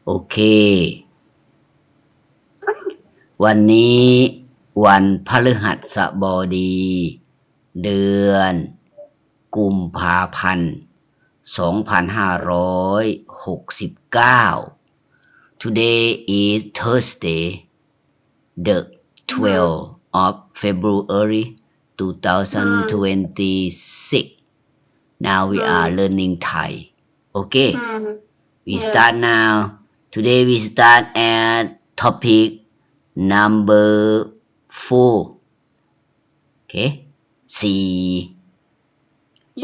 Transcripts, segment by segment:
โอเค วันนี้วันพฤหัสบดี เดือนกุมภาพันธ์2569 Today is Thursday, the 12th of February 2026. Now we are learning Thai. Okay, we start now. Today we start at topic number 4. Okay, สี่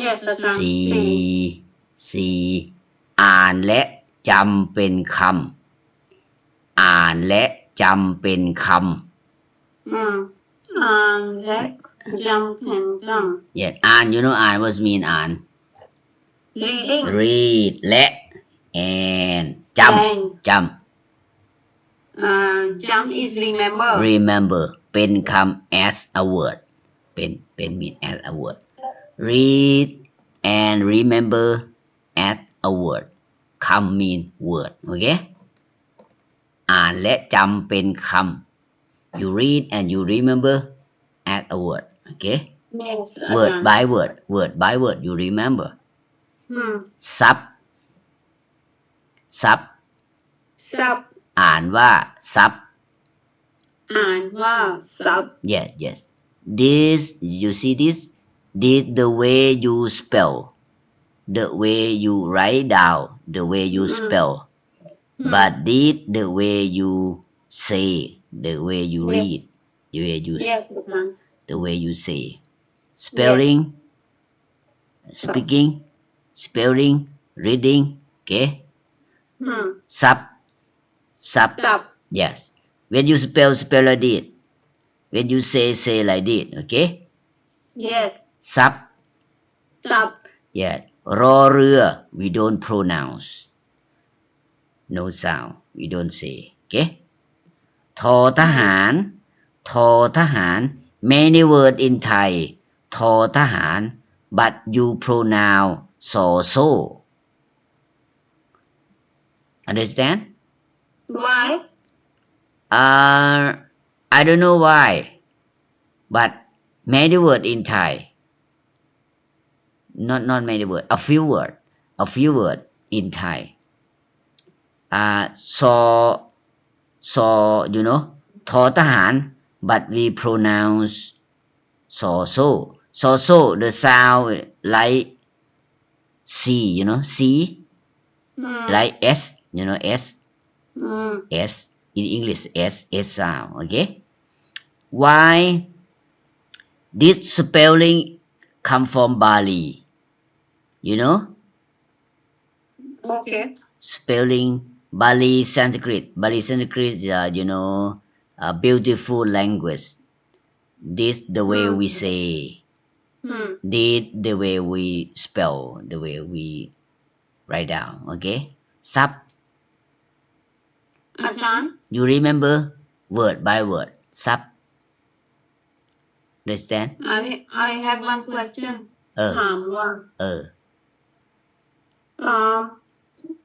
Yes, that's right. สี่อ่านและจำเป็นคำอ่านและจำเป็นคำ Let jump and jump. Yes อ่าน you know อ่าน what mean อ่าน Reading. read และ and จำ Jump is remember. remember เป็นคำ as a word เป็น mean as a word read and remember as a word คำ mean word โอเคอ่านและจำเป็นคำ you read and you remember as a word โอเค Yes. word by word you remember ซับ Sub. อ่านว่าซับ Sub. Yes this you see this the way you spell the way you write down the way you spell but this the way you say the way you read the way you Yes. the way you say spelling speaking spelling reading okay sub Sub. yes when you spell like this when you say like this okay Yes. sub Sub. yes รอเรือ we don't pronounce no sound we don't say okay ทอทหารทอทหาร many word in Thai ทอทหาร but you pronounce สอโซ understand Why? I don't know why but many word in Thai not many word a few word in Thai ซอyou know ทอทหาร but we pronounce ซอโซ the sound like C you know C like S you know S in English S sound okay why this spelling come from Bali you know Okay. spelling Bali Sanskrit is you know a beautiful language this the way we say this the way we spell the way we write down okay sub you remember word by word sub understand I have one question. ถามว่า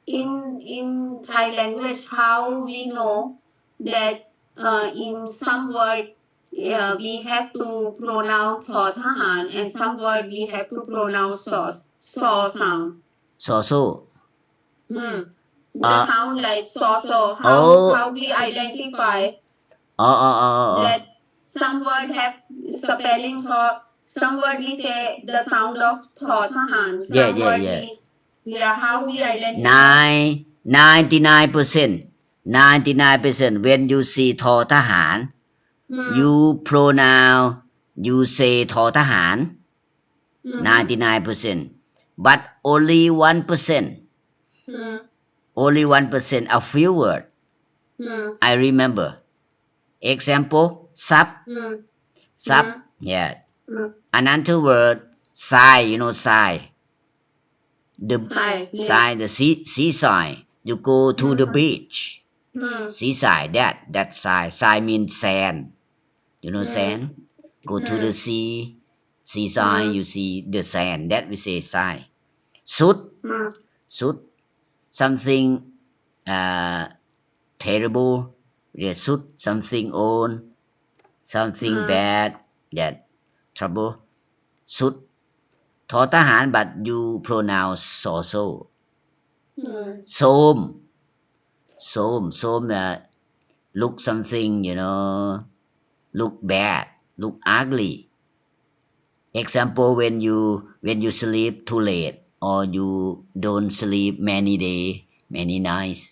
in Thai language how we know that in some word we have to pronounce ทอทหาร and some word we have to pronounce ซอ sound. ซอโซ The sound like so how we identify that some word have spelling thought some word we say the sound of ทอทหาร some word how we identify 99% when you see ทอทหาร you pronounce you say ทอทหาร 99% but only 1% a few word I remember example sub yeah another word sigh you know sigh the sigh the seaside you go to the beach seaside that sigh means sand you know sand go to the seaside you see the sand that we say sigh สุด something terrible เรียกสุด something own something bad that trouble สุดทอทหาร but you pronounce soส้มส้มlook something look bad look ugly example when you sleep too late or you don't sleep many day many nights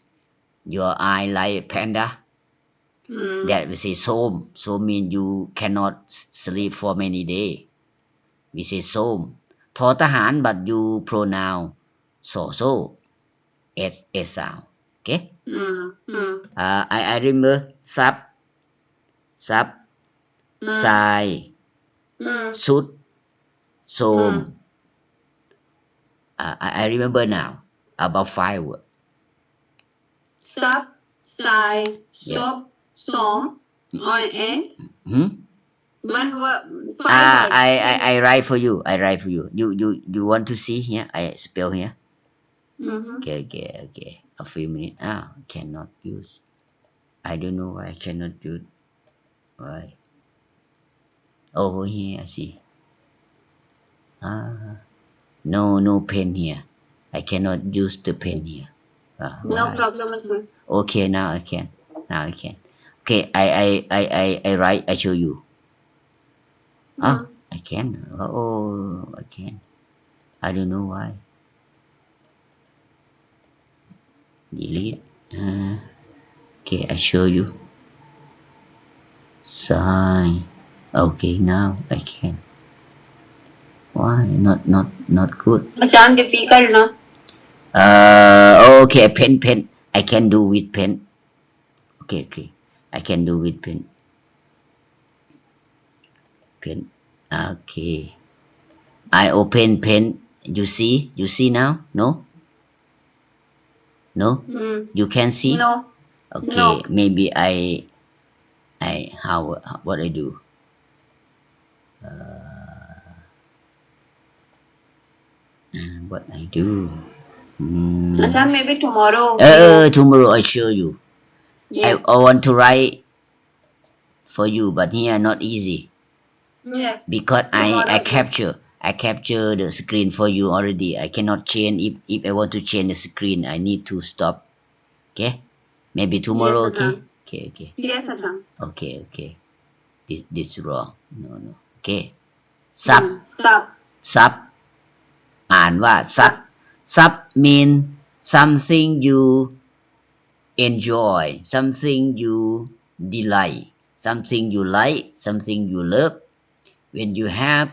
your eye like panda that we say so mean you cannot sleep for many day we say ส้มทอทหาร but you pronounce so s sound okay I remember ซับทรายสุดโสมI remember now about 5 words Sub, Sai, Sop, Som, and one word, 5 words. I write for you. You want to see here? I spell here. Okay. A few minutes. Cannot use. I don't know why I cannot use. Why? Oh, here I see. No pen here. I cannot use the pen here. No Why? problem at all. Okay, now I can. Okay, I write. I show you. I can. Oh, I can. I don't know why. Delete. Okay, I show you. Sign. Okay, now I can. Why not good? Macam difficult, no? Okay, pen. I can do with pen. Okay. I can do with pen. Pen. Okay. I open pen. You see now? No? You can see? No. Okay, No. maybe I how what I do? What I do? Macam maybe tomorrow. Tomorrow I show you. Yeah. I want to write for you, but here not easy Yes. because I Tomorrow. capture the screen for you already. I cannot change if I want to change the screen. I need to stop. Okay, maybe tomorrow. Yes, Okay. Yes, Ajahn. Okay. This wrong. No. Okay. Sub. Sub. อ่านว่า sub mean something you enjoy something you delight something you like something you love when you have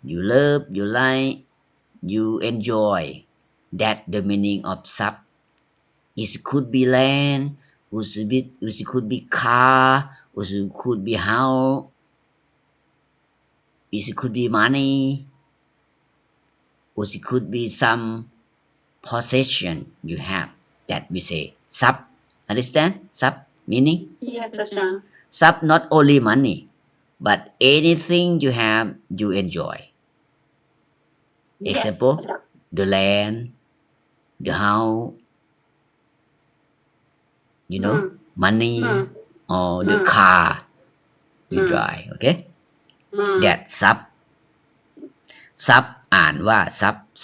you love you like you enjoy that the meaning of sub it could be land it could be car it could be house it could be money or it could be some possession you have that we say sub. Understand? Sub meaning? Yes, Ajahn. Sub not only money, but anything you have you enjoy. Yes. Example, the land, the house, money, or the car you drive. Okay? That sub. Sub อ่านว่า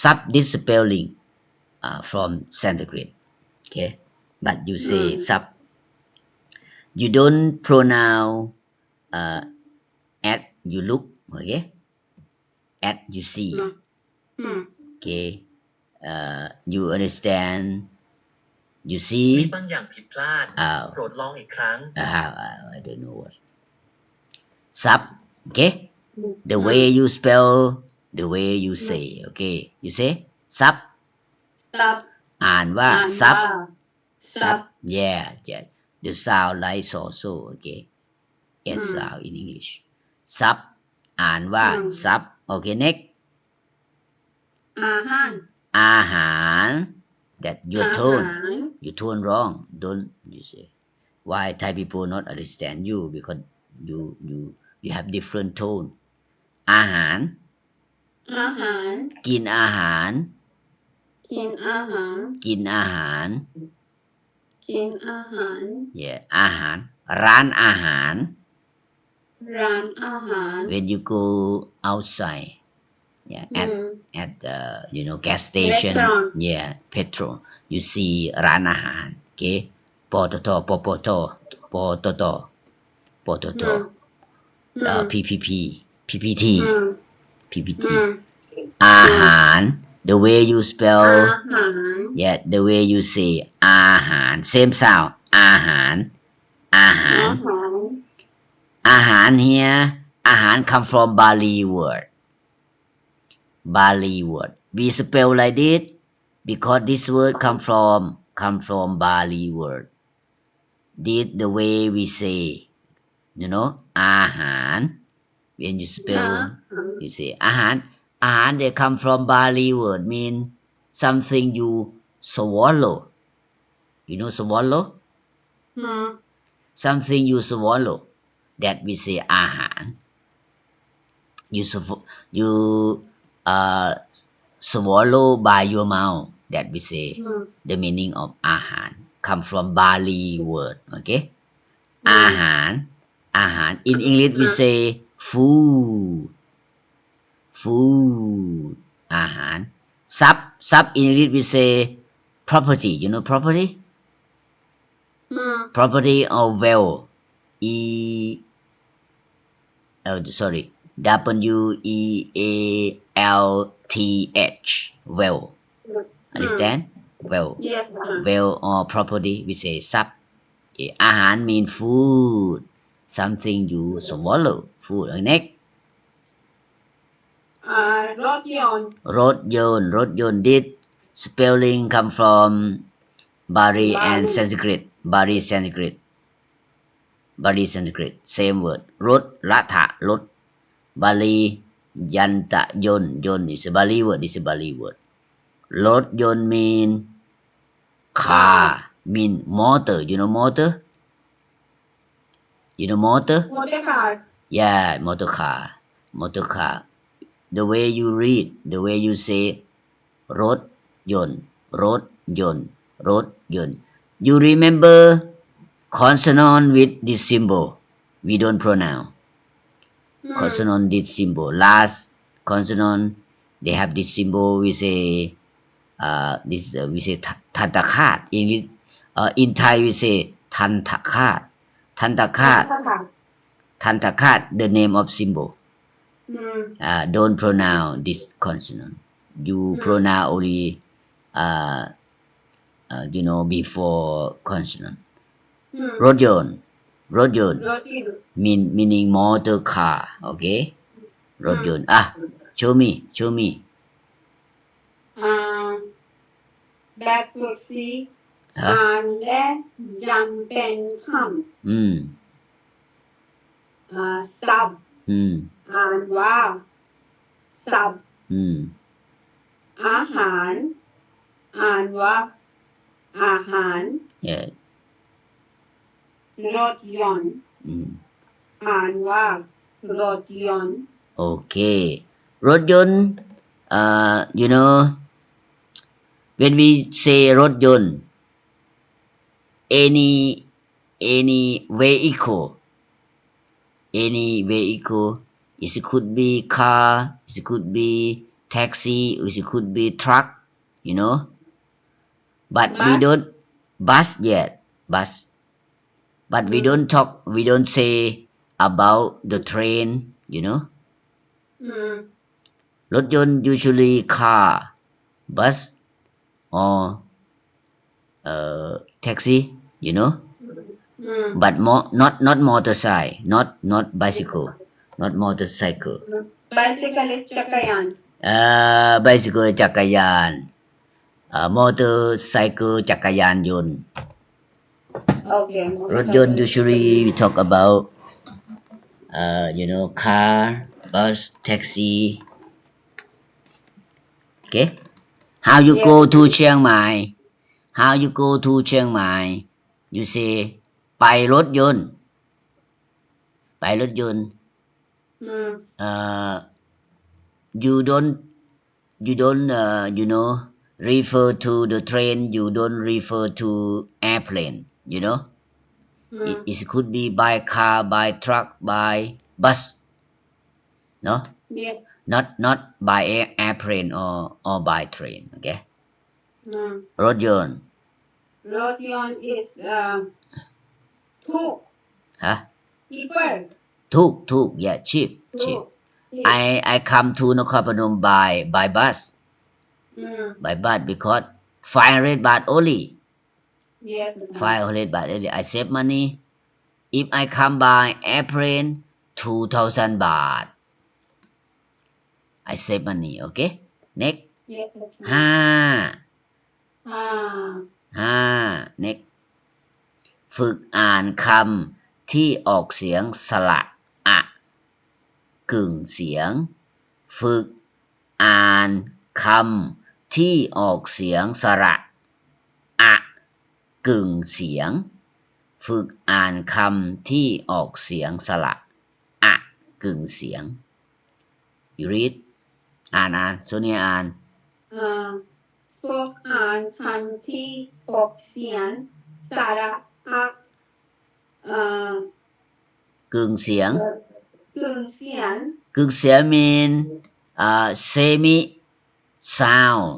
sub this spelling from Sanskrit. Okay? But you say sub. You don't pronounce at you look, okay? At you see, okay? You understand, you มี see. บางอย่างผิดพลาด โปรดลองอีกครั้ง I don't know what. Sub, okay? The way you spell, the way you say, okay? You say sub. Sub. อ่านว่า sub. Sub. Yeah. The sound like so, okay? S sound in English. Sub อ่านว่า sub. Okay, next. อาหาร อาหาร that your tone wrong don't you say why Thai people not understand you because you have different tone อาหาร กินอาหาร กินอาหาร กินอาหาร กินอาหาร yeah อาหารร้านอาหาร ร้านอาหาร when you go outside yeah at the gas station Restaurant. yeah petrol you see ร้านอาหาร okay ปตทปปทปตทปตทPPP PPT PPT อาหาร the way you อา spell หาร yeah the way you say อาหาร same sound อาหาร อาหาร อาหาร อาหาร here อาหาร come from Bali word Bali word we spell like this because this word come from Bali word this the way we sayอาหาร when you spell you say อาหาร อาหาร they come from Bali word mean something you swallow swallow something you swallow that we say อาหาร you swallow by your mouth that we say the meaning of อาหาร come from Bali word okay อาหาร อาหาร in English we say food food อาหาร sub in English we say property property property or well e sorry WEALTH well understand well Yes, sir. well or property we say sub อาหาร mean food something you swallow food next รถยนต์ รถยนต์ รถยนต์ did spelling come from Bali and Bali. Sanskrit Bali Sanskrit Bali Sanskrit same word รถรัฐะรถ Bali ยันตะยนต์ ยนต์ is a Bali word is a Bali word รถยนต์ mean car mean motor motor motor มอเตอร์คาร์ yeah motor car the way you read the way you say รถยนต์ รถยนต์ รถยนต์ you remember consonant with this symbol we don't pronounce consonant this symbol last consonant they have this symbol we say this we say ทันตคาต in Thai we say ทันตคาต ทันตคาต ทันตคาต the name of symbol don't pronounce this consonant you pronounce only before consonant รถยนต์ รถยนต์ รถยนต์ meaning motor car okay รถยนต์show me แบบฝึกสีอ่านและจำเป็นคำสับอ่านว่าสับอาหารอ่านว่าอาหาร yeah รถยนต์อ่านว่ารถยนต์ okay รถยนต์when we say รถยนต์ any vehicle it could be car it could be taxi it could be truck but we Bus. don't bus yet bus but we don't say about the train รถยนต์ usually car bus or taxi but not motorcycle not bicycle not motorcycle bicycle is จักรยาน bicycle จักรยานmotorcycle จักรยานยนต์ okay รถยนต์ usually we talk about car bus taxi okay how you go to Chiang Mai how you go to Chiang Mai you say ไปรถยนต์ ไปรถยนต์you don't refer to the train you don't refer to airplane you know it could be by car by truck by bus no Yes. not by airplane or by train okay รถยนต์ Road yard is two ฮะ cheaper. ถูก yeah cheap I come to Nakhon Phanom by bus by bus because 500 baht only Yes. 500 baht only I save money if I come by airplane 2,000 baht I save money okay next Yes. 5 next ฝึกอ่านคำที่ออกเสียงสระอะกึ่งเสียงฝึกอ่านคำที่ออกเสียงสระอะกึ่งเสียงฝึกอ่านคำที่ออกเสียงสระอะกึ่งเสียง You read อ่านโซเนียอ่านฝึกอ่านคำที่ออกเสียงสระอะกึ่งเสียง กึ่งเสียง mean semi sound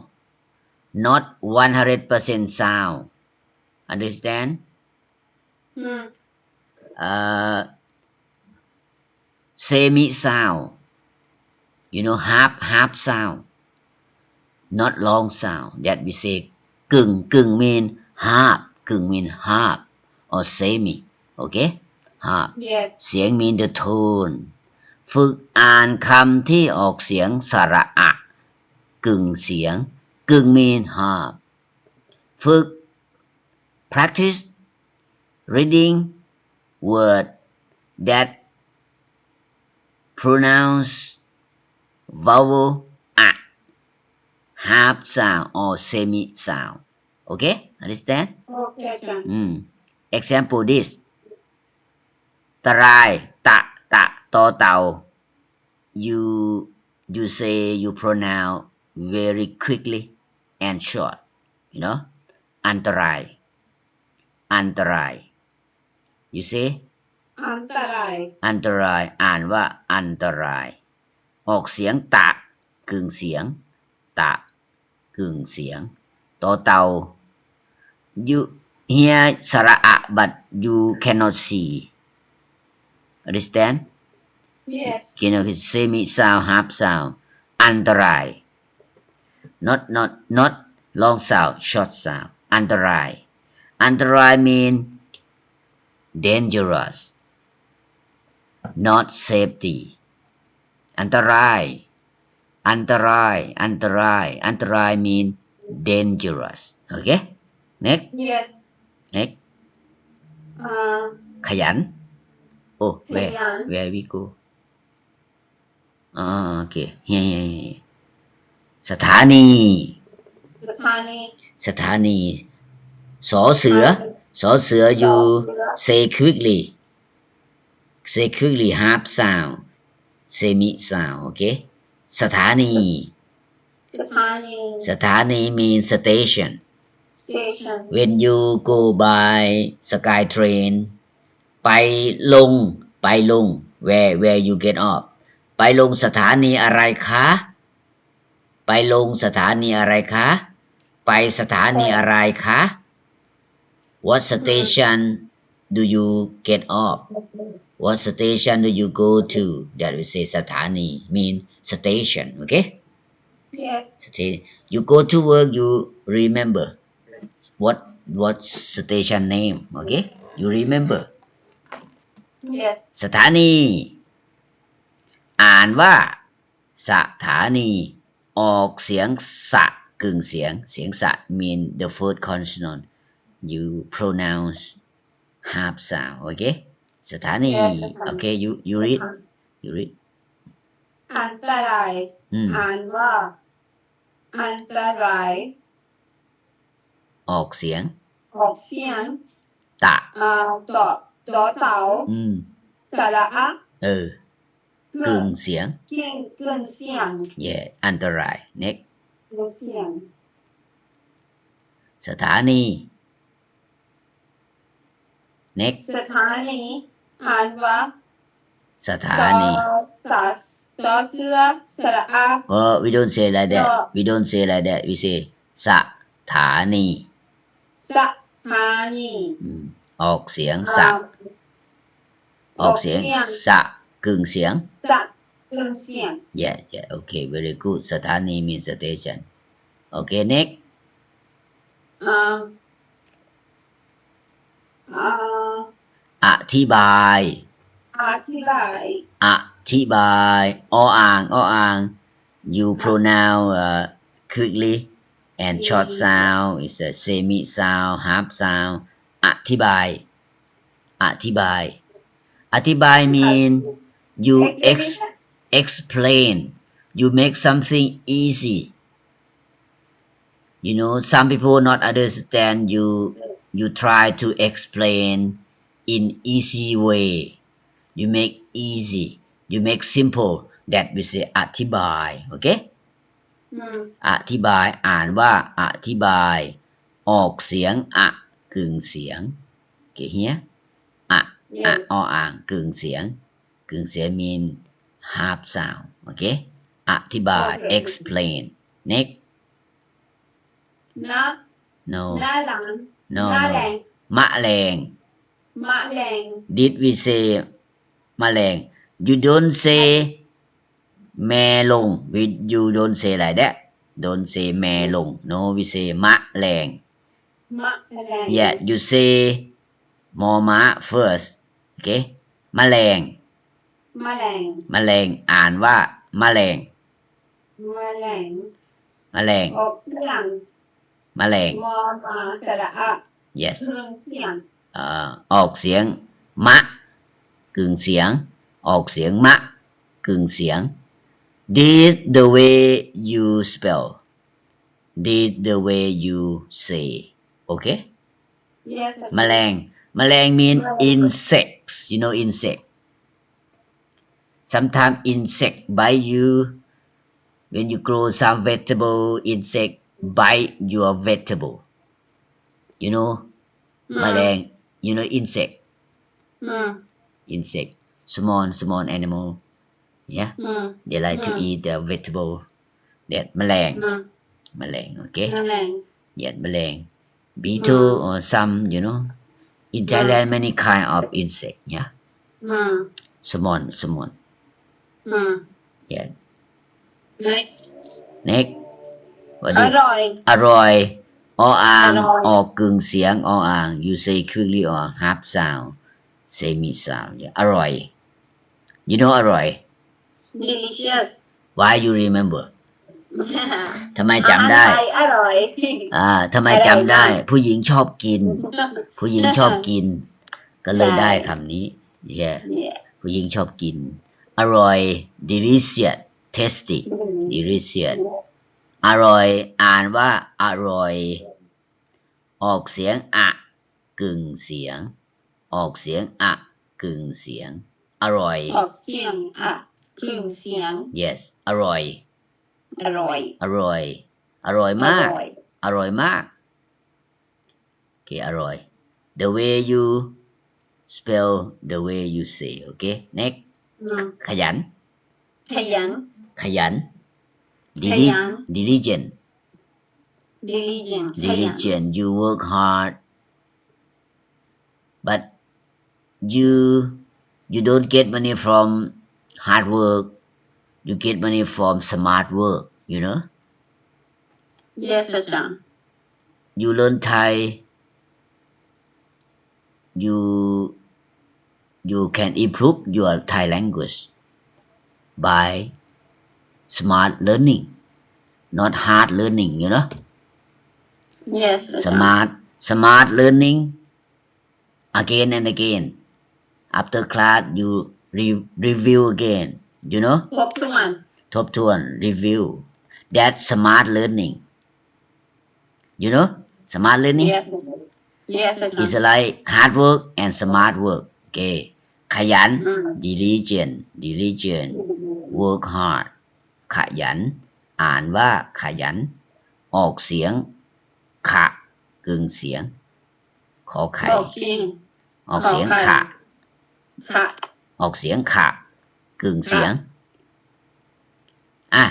not 100% sound understand semi sound you know half sound not long sound that we say กึ่ง mean half กึ่ง mean half or semi okay half Yes เสียง mean the tone ฝึกอ่านคำที่ออกเสียงสระอะกึ่งเสียงกึ่ง mean half ฝึก practice reading word that pronounce vowel a half sound or semi sound okay understand Okay example this ตรายตะตอเต่า you say you pronounce very quickly and short you know อันตราย you say อันตราย อ่านว่าอันตรายออกเสียงตะกึ่งเสียงตะกึ่งเสียงต่อเต่า you hear สระอะ but you cannot see understand Yes you know semi sound half sound อันตราย not long sound short sound อันตราย mean dangerous not safety อันตราย mean dangerous okay next Yes ขยัน oh ขยัน where we go okay here สถานีสอเสือ you say quickly half sound semi sound okay สถานี mean station when you go by sky train ไปลง where you get off ไปลงสถานีอะไรคะ ไปสถานีอะไรคะ What station do you get off What station do you go to that we say สถานี mean station okay Yes you go to work you remember what station name okay you remember Yes สถานี อ่านว่าสถานีออกเสียงสะกึ่งเสียงสะ mean the first consonant you pronounce half sound okay สถานี okay you read อันตรายอ่านว่าอันตรายออกเสียงตะต่อเต่าสระอะกึ่งเสียง yeah อันตราย next สถานี next สถานีอ่านว่า สถานี สอเสือสระอา we don't say like that we don't say like that we say สถานี สถานี ออกเสียงสะออกเสียงสะกึ่งเสียง สะกึ่งเสียง yeah okay very good สถานี means station okay next อธิบายอธิบาย อธิบายออ่าง you pronounce quickly and short sound is a semi sound half sound อธิบายอธิบายอธิบาย mean you explain you make something easy you know some people not understand you try to explain in easy way you make easy you make simple that we say อธิบาย okay อธิบายอ่านว่าอธิบายออกเสียงอะกึ่งเสียง okay here อะออ่างกึ่งเสียง mean half sound okay อธิบาย explain next no มะแรงdid we say มะแรง you don't say แม่ลง you don't say like that don't say แม่ลง no we say มะแรง yeah you say มอม้า first okay มะแรงอ่านว่ามะแรงออกเสียง มะแรง มอมาสระอะ yes กึ่งเสียง ออกเสียงมะกึ่งเสียงออกเสียงมะกึ่งเสียง this the way you spell this the way you say okay yes แมลง mean insects you know insect sometimes insect bite you when you grow some vegetable insect bite your vegetable you know แมลง you know insect small animal yeah they like to eat the vegetable that แมลง okay yeah แมลง beetle or some you know in Thailand many kind of insect yeah small yeah next what อ is ร่อย อร่อยออ่างออกกึ่งเสียงออ่าง you say quickly or half sound semi sound yeah อร่อย you know อร่อย delicious why you remember ทำไมจำได้ อร่อย ทำไมจำได้ ผู้หญิงชอบกิน ผู้หญิงชอบกิน ก็เลยได้คำนี้ yeah ผู้หญิงชอบกิน อร่อย delicious tasty delicious อร่อยอ่านว่าอร่อยออกเสียงอะกึ่งเสียงออกเสียงอะกึ่งเสียงอร่อยออกเสียงอะกึ่งเสียง yes อร่อยอร่อย อร่อยมากอร่อยมากokay อร่อย the way you spell the way you say okay next ขยันdiligent you work hard but you don't get money from hard work you get money from smart work you know yes อาจารย์ you learn Thai you can improve your Thai language by smart learning not hard learning you know yes อาจารย์ smart learning again and again after class you review again you know ทบทวน review that's smart learning you know smart learning yes อาจารย์ is like hard work and smart work okay ขยัน diligent work hard ขยันอ่านว่าขยันออกเสียง กึ่งเสียงขอไข่ ออกเสียง ออกเสียง ขอไข่ ขะ ค่ะ ออกเสียงขะกึ่งเสียงอ่ะ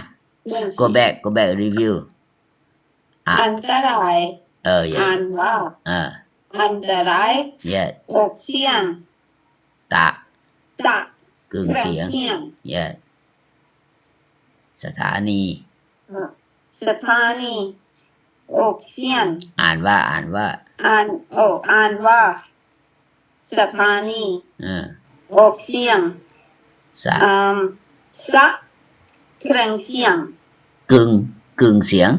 go back review อันตราย yeah อ่านว่า อันตราย yeah ออกเสียง ตะ ตะ กึ่งเสียง yeah สถานี สถานีออกเสียง อ่านว่า อ่านว่าสถานีออกเสียง สะ สะเครื่องเสียง กึ่งเสียง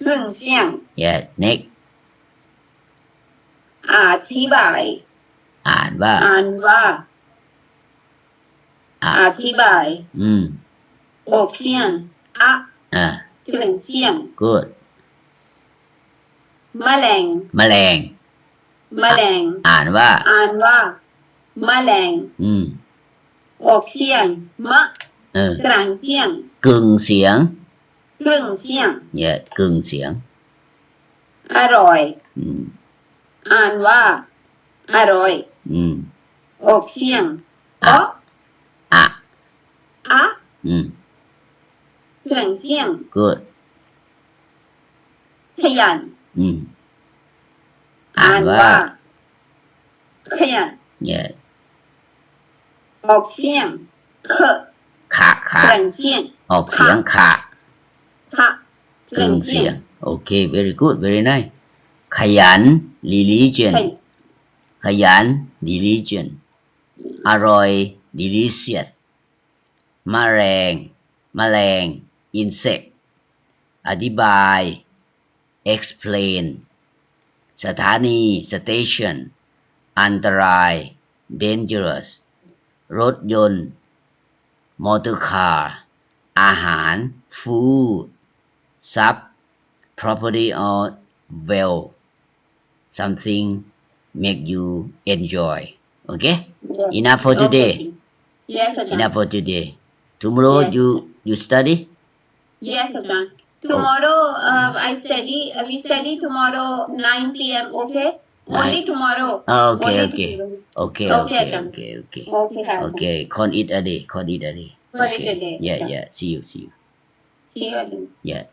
เครื่องเสียง yeah next อธิบาย อ่านว่า อธิบายออกเสียงเครื่องเสียง good แมลง แมลง อ่านว่า แมลงออกเสียงมะกลางเสียง กึ่งเสียง เครื่องเสียง yeah กึ่งเสียง อร่อยอ่านว่าอร่อยออกเสียงอะเครื่องเสียง good ขยัน อ่านว่า ขยัน yeah ออกเสียงขะ เครื่องเสียง ออกเสียงขะ เครื่องเสียง okay very good very nice ขยัน religion ขยัน religion อร่อย delicious แมลง insect อธิบาย explain สถานี station อันตราย dangerous รถยนต์ motor car อาหาร food ทรัพย์ property or wealth something make you enjoy okay enough for today yes enough for today tomorrow you study yes tomorrow we study tomorrow 9 p.m. okay only tomorrow okay call it a day okay yeah see you see you yeah